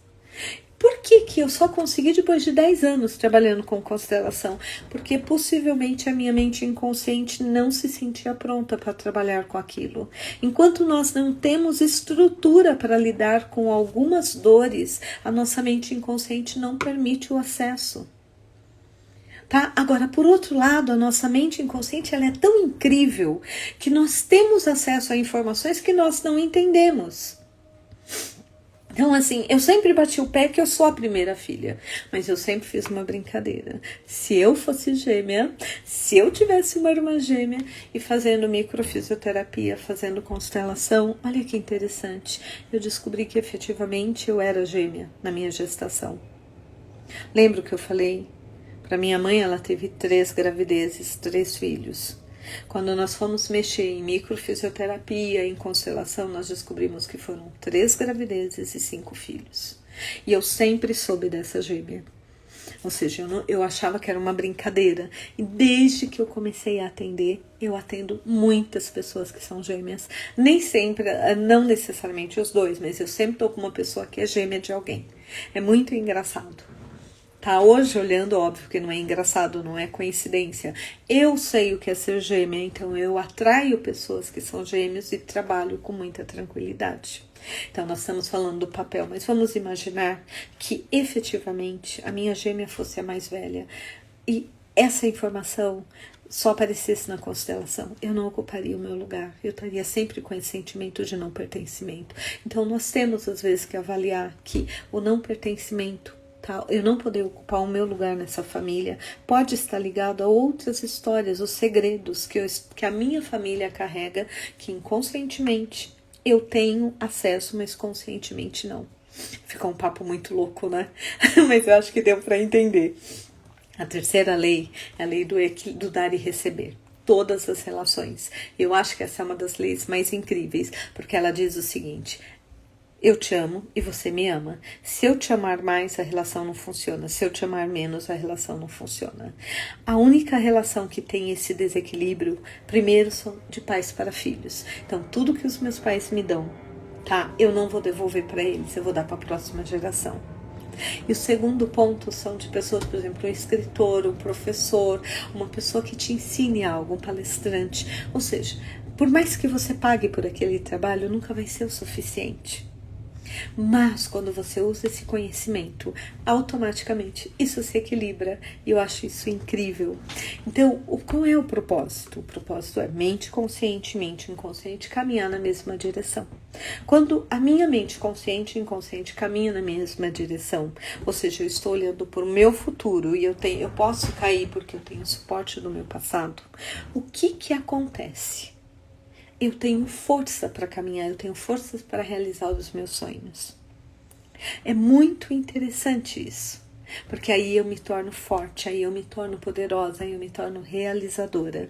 Por que eu só consegui depois de 10 anos trabalhando com constelação? Porque possivelmente a minha mente inconsciente não se sentia pronta para trabalhar com aquilo. Enquanto nós não temos estrutura para lidar com algumas dores, a nossa mente inconsciente não permite o acesso. Tá? Agora, por outro lado, a nossa mente inconsciente ela é tão incrível que nós temos acesso a informações que nós não entendemos. Então, assim, eu sempre bati o pé que eu sou a primeira filha, mas eu sempre fiz uma brincadeira. Se eu fosse gêmea, se eu tivesse uma irmã gêmea e fazendo microfisioterapia, fazendo constelação, olha que interessante, eu descobri que efetivamente eu era gêmea na minha gestação. Lembro que eu falei? Para minha mãe, ela teve 3 gravidezes, 3 filhos. Quando nós fomos mexer em microfisioterapia, em constelação, nós descobrimos que foram 3 gravidezes e 5 filhos. E eu sempre soube dessa gêmea. Ou seja, eu achava que era uma brincadeira. E desde que eu comecei a atender, eu atendo muitas pessoas que são gêmeas. Nem sempre, não necessariamente os 2, mas eu sempre estou com uma pessoa que é gêmea de alguém. É muito engraçado. Tá, hoje olhando, óbvio que não é engraçado, não é coincidência. Eu sei o que é ser gêmea, então eu atraio pessoas que são gêmeos e trabalho com muita tranquilidade. Então nós estamos falando do papel, mas vamos imaginar que efetivamente a minha gêmea fosse a mais velha e essa informação só aparecesse na constelação, eu não ocuparia o meu lugar, eu estaria sempre com esse sentimento de não pertencimento. Então nós temos às vezes que avaliar que o não pertencimento, eu não poder ocupar o meu lugar nessa família, pode estar ligado a outras histórias, os segredos que a minha família carrega, que inconscientemente eu tenho acesso, mas conscientemente não. Ficou um papo muito louco, né? Mas eu acho que deu para entender. A terceira lei é a lei do dar e receber. Todas as relações. Eu acho que essa é uma das leis mais incríveis, porque ela diz o seguinte: eu te amo e você me ama. Se eu te amar mais, a relação não funciona. Se eu te amar menos, a relação não funciona. A única relação que tem esse desequilíbrio, primeiro, são de pais para filhos. Então, tudo que os meus pais me dão, tá? Eu não vou devolver para eles, eu vou dar para a próxima geração. E o segundo ponto são de pessoas, por exemplo, um escritor, um professor, uma pessoa que te ensine algo, um palestrante. Ou seja, por mais que você pague por aquele trabalho, nunca vai ser o suficiente. Mas quando você usa esse conhecimento, automaticamente isso se equilibra e eu acho isso incrível. Então, qual é o propósito? O propósito é mente consciente, mente inconsciente caminhar na mesma direção. Quando a minha mente consciente e inconsciente caminham na mesma direção, ou seja, eu estou olhando para o meu futuro e eu posso cair porque eu tenho suporte do meu passado, o que acontece? Eu tenho força para caminhar, eu tenho forças para realizar os meus sonhos. É muito interessante isso, porque aí eu me torno forte, aí eu me torno poderosa, aí eu me torno realizadora.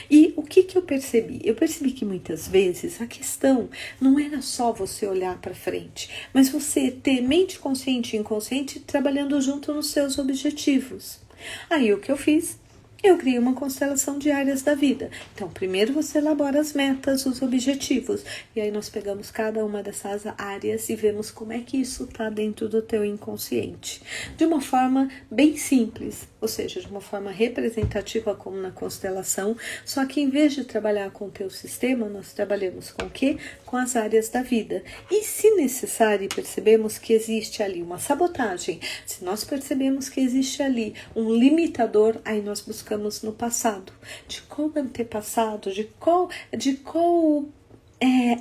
E o que eu percebi? Eu percebi que muitas vezes a questão não era só você olhar para frente, mas você ter mente consciente e inconsciente trabalhando junto nos seus objetivos. Aí o que eu fiz? Eu criei uma constelação de áreas da vida. Então, primeiro você elabora as metas, os objetivos. E aí nós pegamos cada uma dessas áreas e vemos como é que isso está dentro do teu inconsciente. De uma forma bem simples, ou seja, de uma forma representativa como na constelação. Só que em vez de trabalhar com o teu sistema, nós trabalhamos com o quê? Com as áreas da vida. E se necessário, percebemos que existe ali uma sabotagem. Se nós percebemos que existe ali um limitador, aí nós buscamos no passado, de qual antepassado, de qual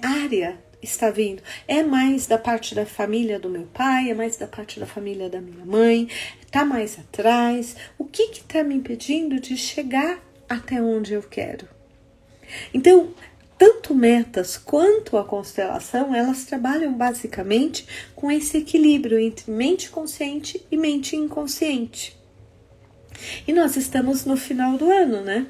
área está vindo. É mais da parte da família do meu pai, é mais da parte da família da minha mãe, está mais atrás. O que está me impedindo de chegar até onde eu quero? Então, tanto metas quanto a constelação, elas trabalham basicamente com esse equilíbrio entre mente consciente e mente inconsciente. E nós estamos no final do ano, né?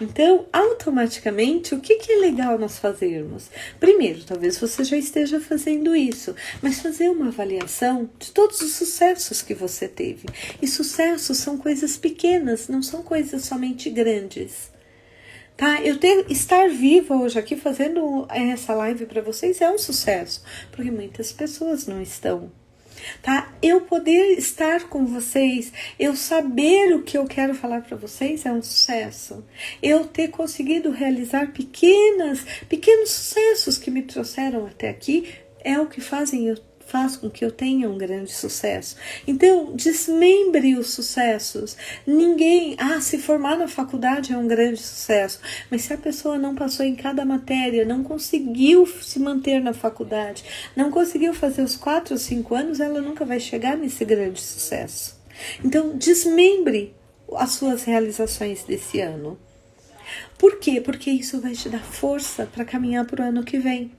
Então, automaticamente, o que é legal nós fazermos? Primeiro, talvez você já esteja fazendo isso, mas fazer uma avaliação de todos os sucessos que você teve. E sucessos são coisas pequenas, não são coisas somente grandes. Tá? Estar viva hoje aqui fazendo essa live para vocês é um sucesso, porque muitas pessoas não estão. Tá? Eu poder estar com vocês, eu saber o que eu quero falar para vocês é um sucesso. Eu ter conseguido realizar pequenos sucessos que me trouxeram até aqui é o que faz com que eu tenha um grande sucesso. Então, desmembre os sucessos. Se formar na faculdade é um grande sucesso, mas se a pessoa não passou em cada matéria, não conseguiu se manter na faculdade, não conseguiu fazer os 4 ou 5 anos, ela nunca vai chegar nesse grande sucesso. Então, desmembre as suas realizações desse ano. Por quê? Porque isso vai te dar força para caminhar para o ano que vem.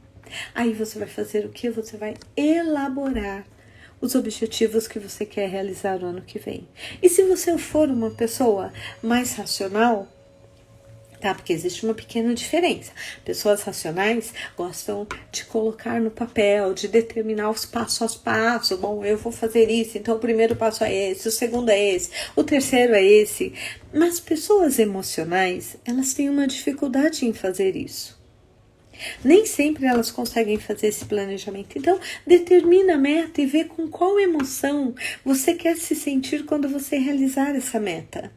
Aí você vai fazer o que? Você vai elaborar os objetivos que você quer realizar no ano que vem. E se você for uma pessoa mais racional, tá? Porque existe uma pequena diferença. Pessoas racionais gostam de colocar no papel, de determinar os passos a passo. Bom, eu vou fazer isso, então o primeiro passo é esse, o segundo é esse, o terceiro é esse. Mas pessoas emocionais, elas têm uma dificuldade em fazer isso. Nem sempre elas conseguem fazer esse planejamento. Então, determina a meta e vê com qual emoção você quer se sentir quando você realizar essa meta.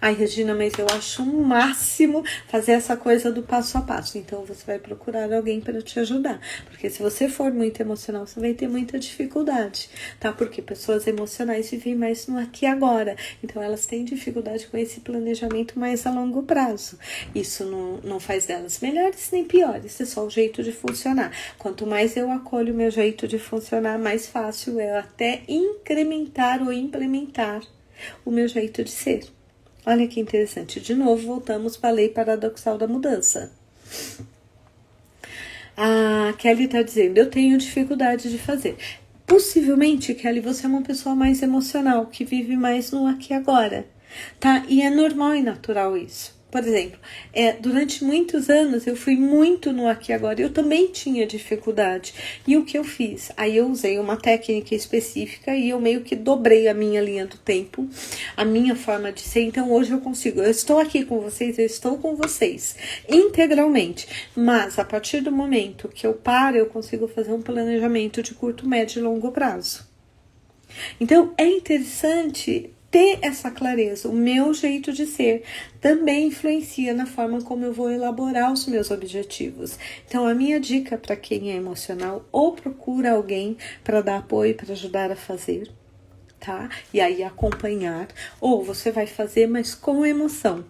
Ai, Regina, mas eu acho o máximo fazer essa coisa do passo a passo. Então, você vai procurar alguém para te ajudar. Porque se você for muito emocional, você vai ter muita dificuldade, tá? Porque pessoas emocionais vivem mais no aqui e agora. Então, elas têm dificuldade com esse planejamento mais a longo prazo. Isso não faz delas melhores nem piores. É só o jeito de funcionar. Quanto mais eu acolho o meu jeito de funcionar, mais fácil é até incrementar ou implementar o meu jeito de ser. Olha que interessante. De novo, voltamos para a lei paradoxal da mudança. A Kelly está dizendo, eu tenho dificuldade de fazer. Possivelmente, Kelly, você é uma pessoa mais emocional, que vive mais no aqui e agora. Tá? E é normal e natural isso. Por exemplo, durante muitos anos eu fui muito no aqui e agora. Eu também tinha dificuldade. E o que eu fiz? Aí eu usei uma técnica específica e eu meio que dobrei a minha linha do tempo, a minha forma de ser. Então hoje eu consigo. Eu estou aqui com vocês, eu estou com vocês integralmente. Mas a partir do momento que eu paro, eu consigo fazer um planejamento de curto, médio e longo prazo. Então é interessante ter essa clareza. O meu jeito de ser também influencia na forma como eu vou elaborar os meus objetivos. Então, a minha dica para quem é emocional, ou procura alguém para dar apoio, para ajudar a fazer, tá? E aí acompanhar, ou você vai fazer, mas com emoção.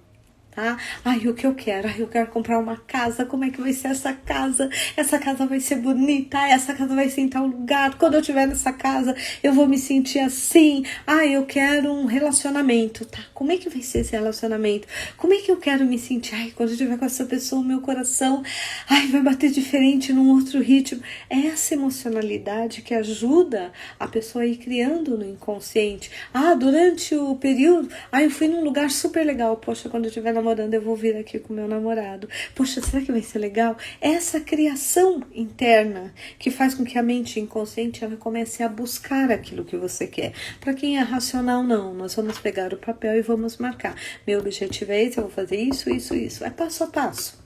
Tá? Ai, o que eu quero? Ai, eu quero comprar uma casa. Como é que vai ser essa casa? Essa casa vai ser bonita. Essa casa vai ser em tal lugar. Quando eu estiver nessa casa, eu vou me sentir assim. Ai, eu quero um relacionamento. Tá? Como é que vai ser esse relacionamento? Como é que eu quero me sentir? Ai, quando eu estiver com essa pessoa, meu coração, ai, vai bater diferente, num outro ritmo. É essa emocionalidade que ajuda a pessoa a ir criando no inconsciente. Ah, durante o período, ai, eu fui num lugar super legal. Poxa, quando eu estiver na namorando, eu vou vir aqui com o meu namorado. Poxa, será que vai ser legal? Essa criação interna que faz com que a mente inconsciente ela comece a buscar aquilo que você quer. Para quem é racional, não. Nós vamos pegar o papel e vamos marcar. Meu objetivo é esse, eu vou fazer isso, isso, isso. É passo a passo.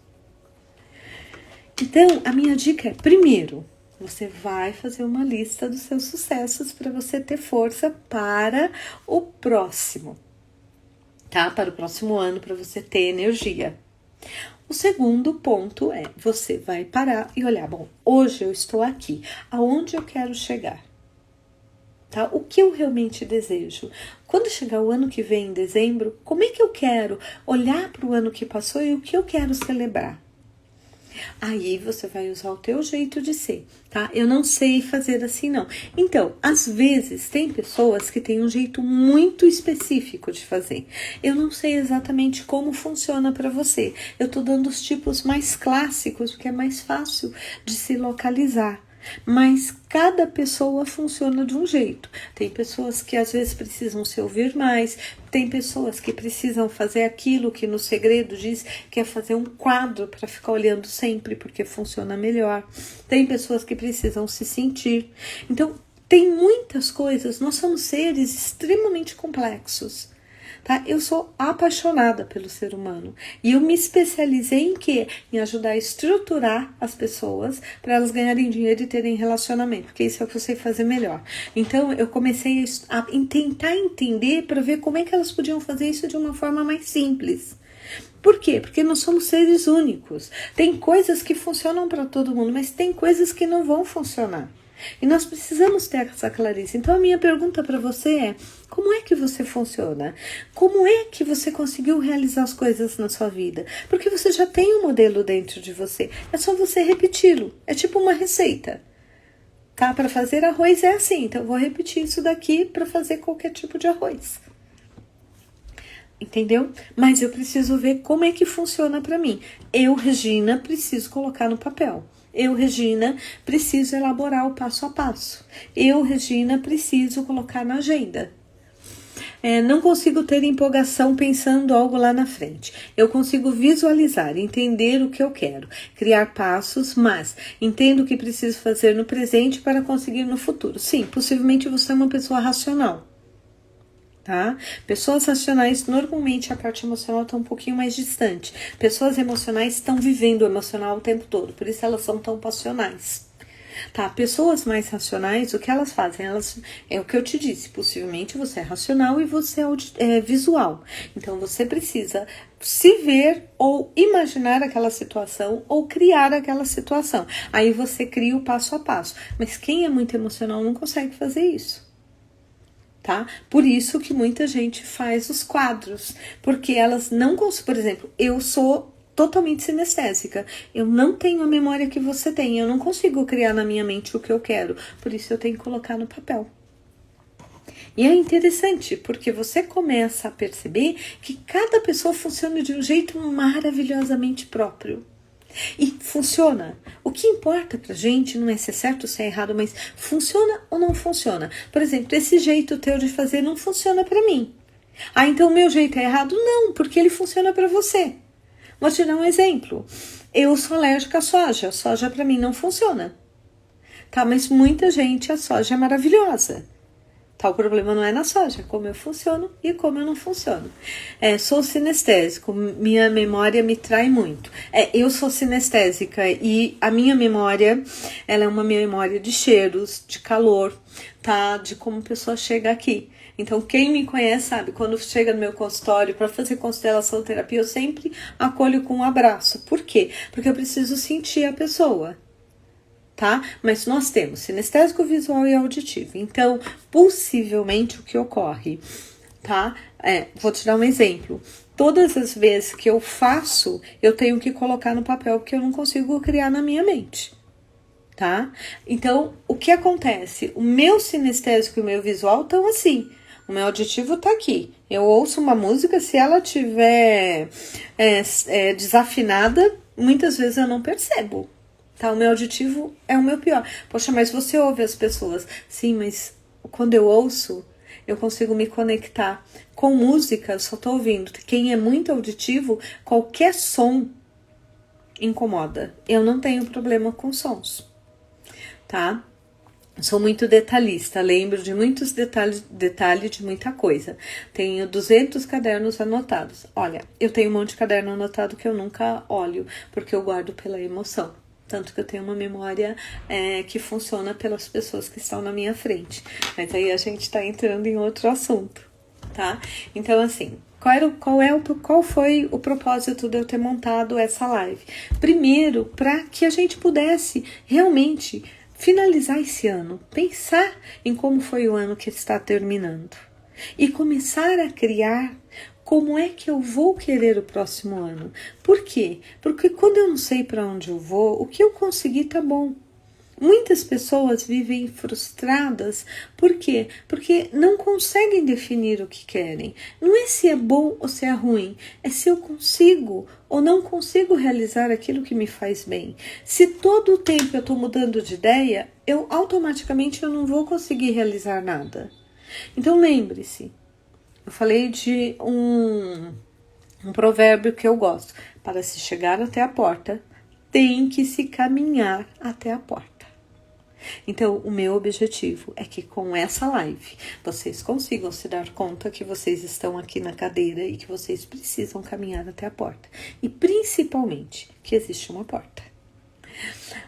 Então, a minha dica é, primeiro, você vai fazer uma lista dos seus sucessos para você ter força para o próximo, tá? Para o próximo ano, para você ter energia. O segundo ponto é, você vai parar e olhar, bom, hoje eu estou aqui, aonde eu quero chegar? Tá? O que eu realmente desejo? Quando chegar o ano que vem, em dezembro, como é que eu quero olhar para o ano que passou e o que eu quero celebrar? Aí você vai usar o teu jeito de ser, tá? Eu não sei fazer assim, não. Então, às vezes, tem pessoas que têm um jeito muito específico de fazer. Eu não sei exatamente como funciona para você. Eu tô dando os tipos mais clássicos, porque é mais fácil de se localizar. Mas cada pessoa funciona de um jeito. Tem pessoas que às vezes precisam se ouvir mais, tem pessoas que precisam fazer aquilo que no segredo diz que é fazer um quadro para ficar olhando sempre porque funciona melhor. Tem pessoas que precisam se sentir. Então, tem muitas coisas, nós somos seres extremamente complexos. Tá? Eu sou apaixonada pelo ser humano e eu me especializei em quê? Em ajudar a estruturar as pessoas para elas ganharem dinheiro e terem relacionamento, porque isso é o que eu sei fazer melhor. Então eu comecei a tentar entender para ver como é que elas podiam fazer isso de uma forma mais simples. Por quê? Porque nós somos seres únicos. Tem coisas que funcionam para todo mundo, mas tem coisas que não vão funcionar. E nós precisamos ter essa clareza. Então a minha pergunta para você é, como é que você funciona? Como é que você conseguiu realizar as coisas na sua vida? Porque você já tem um modelo dentro de você. É só você repeti-lo. É tipo uma receita. Tá? Para fazer arroz é assim. Então eu vou repetir isso daqui para fazer qualquer tipo de arroz. Entendeu? Mas eu preciso ver como é que funciona para mim. Eu, Regina, preciso colocar no papel. Eu, Regina, preciso elaborar o passo a passo. Eu, Regina, preciso colocar na agenda. Não consigo ter empolgação pensando algo lá na frente. Eu consigo visualizar, entender o que eu quero, criar passos, mas entendo o que preciso fazer no presente para conseguir no futuro. Sim, possivelmente você é uma pessoa racional. Tá? Pessoas racionais, normalmente a parte emocional está um pouquinho mais distante. Pessoas emocionais estão vivendo o emocional o tempo todo, por isso elas são tão passionais. Tá? Pessoas mais racionais, o que elas fazem? É o que eu te disse, possivelmente você é racional e você é visual. Então você precisa se ver ou imaginar aquela situação ou criar aquela situação. Aí você cria o passo a passo. Mas quem é muito emocional não consegue fazer isso. Tá? Por isso que muita gente faz os quadros, porque elas não conseguem, por exemplo, eu sou totalmente sinestésica, eu não tenho a memória que você tem, eu não consigo criar na minha mente o que eu quero, por isso eu tenho que colocar no papel. E é interessante, porque você começa a perceber que cada pessoa funciona de um jeito maravilhosamente próprio. E funciona. O que importa pra gente não é se é certo ou se é errado, mas funciona ou não funciona. Por exemplo, esse jeito teu de fazer não funciona pra mim. Ah, então o meu jeito é errado? Não, porque ele funciona pra você. Vou te dar um exemplo. Eu sou alérgica à soja. Soja pra mim não funciona. Tá, mas muita gente, a soja é maravilhosa. Tá, o problema não é na soja, como eu funciono e como eu não funciono. Sou sinestésico, minha memória me trai muito. Eu sou sinestésica e a minha memória, ela é uma memória de cheiros, de calor, tá? De como a pessoa chega aqui. Então, quem me conhece sabe, quando chega no meu consultório para fazer constelação terapia, eu sempre acolho com um abraço. Por quê? Porque eu preciso sentir a pessoa. Tá? Mas nós temos sinestésico, visual e auditivo. Então, possivelmente o que ocorre, tá? Vou te dar um exemplo. Todas as vezes que eu faço, eu tenho que colocar no papel porque eu não consigo criar na minha mente, tá? Então, o que acontece? O meu sinestésico e o meu visual estão assim. O meu auditivo tá aqui. Eu ouço uma música, se ela tiver desafinada, muitas vezes eu não percebo. Tá, o meu auditivo é o meu pior. Poxa, mas você ouve as pessoas. Sim, mas quando eu ouço, eu consigo me conectar com música, só tô ouvindo. Quem é muito auditivo, qualquer som incomoda. Eu não tenho problema com sons, tá? Sou muito detalhista, lembro de muitos detalhes de muita coisa. Tenho 200 cadernos anotados. Olha, eu tenho um monte de caderno anotado que eu nunca olho, porque eu guardo pela emoção. Tanto que eu tenho uma memória que funciona pelas pessoas que estão na minha frente. Mas aí a gente tá entrando em outro assunto, tá? Então, assim, qual foi o propósito de eu ter montado essa live? Primeiro, para que a gente pudesse realmente finalizar esse ano, pensar em como foi o ano que está terminando e começar a criar como é que eu vou querer o próximo ano. Por quê? Porque quando eu não sei para onde eu vou, o que eu conseguir tá bom. Muitas pessoas vivem frustradas. Por quê? Porque não conseguem definir o que querem. Não é se é bom ou se é ruim. É se eu consigo ou não consigo realizar aquilo que me faz bem. Se todo o tempo eu estou mudando de ideia, automaticamente eu não vou conseguir realizar nada. Então lembre-se, eu falei de um provérbio que eu gosto. Para se chegar até a porta, tem que se caminhar até a porta. Então, o meu objetivo é que com essa live vocês consigam se dar conta que vocês estão aqui na cadeira e que vocês precisam caminhar até a porta. E principalmente que existe uma porta.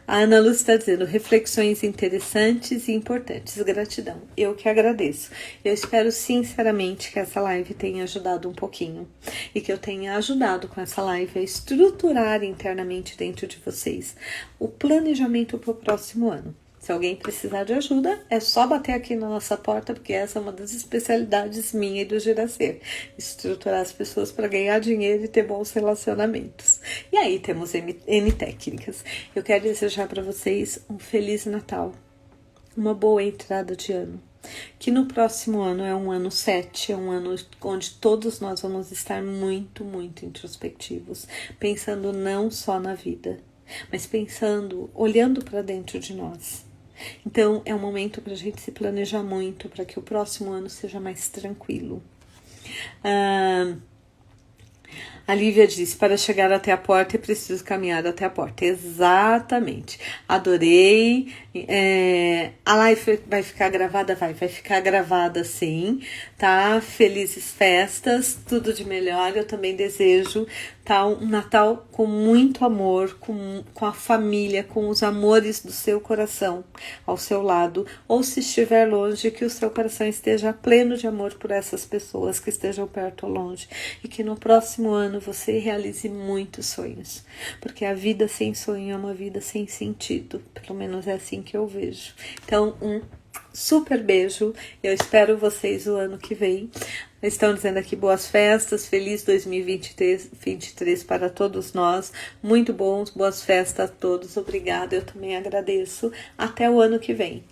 A Ana Lúcia está dizendo reflexões interessantes e importantes. Gratidão. Eu que agradeço. Eu espero sinceramente que essa live tenha ajudado um pouquinho e que eu tenha ajudado com essa live a estruturar internamente dentro de vocês o planejamento para o próximo ano. Se alguém precisar de ajuda, é só bater aqui na nossa porta, porque essa é uma das especialidades minha e do Giracer. Estruturar as pessoas para ganhar dinheiro e ter bons relacionamentos. E aí temos N técnicas. Eu quero desejar para vocês um Feliz Natal, uma boa entrada de ano. Que no próximo ano é um ano 7, é um ano onde todos nós vamos estar muito, muito introspectivos, pensando não só na vida, mas pensando, olhando para dentro de nós. Então, é um momento para a gente se planejar muito, para que o próximo ano seja mais tranquilo. A Lívia disse, para chegar até a porta é preciso caminhar até a porta. Exatamente. Adorei. A live vai ficar gravada? Vai ficar gravada sim, tá? Felizes festas, tudo de melhor. Eu também desejo, tá? Um Natal com muito amor, com a família, com os amores do seu coração ao seu lado. Ou se estiver longe, que o seu coração esteja pleno de amor por essas pessoas que estejam perto ou longe. E que no próximo ano você realize muitos sonhos, porque a vida sem sonho é uma vida sem sentido, pelo menos é assim que eu vejo. Então, um super beijo, eu espero vocês o ano que vem. Estão dizendo aqui boas festas, feliz 2023 para todos nós, muito bons, boas festas a todos, obrigada, eu também agradeço, até o ano que vem.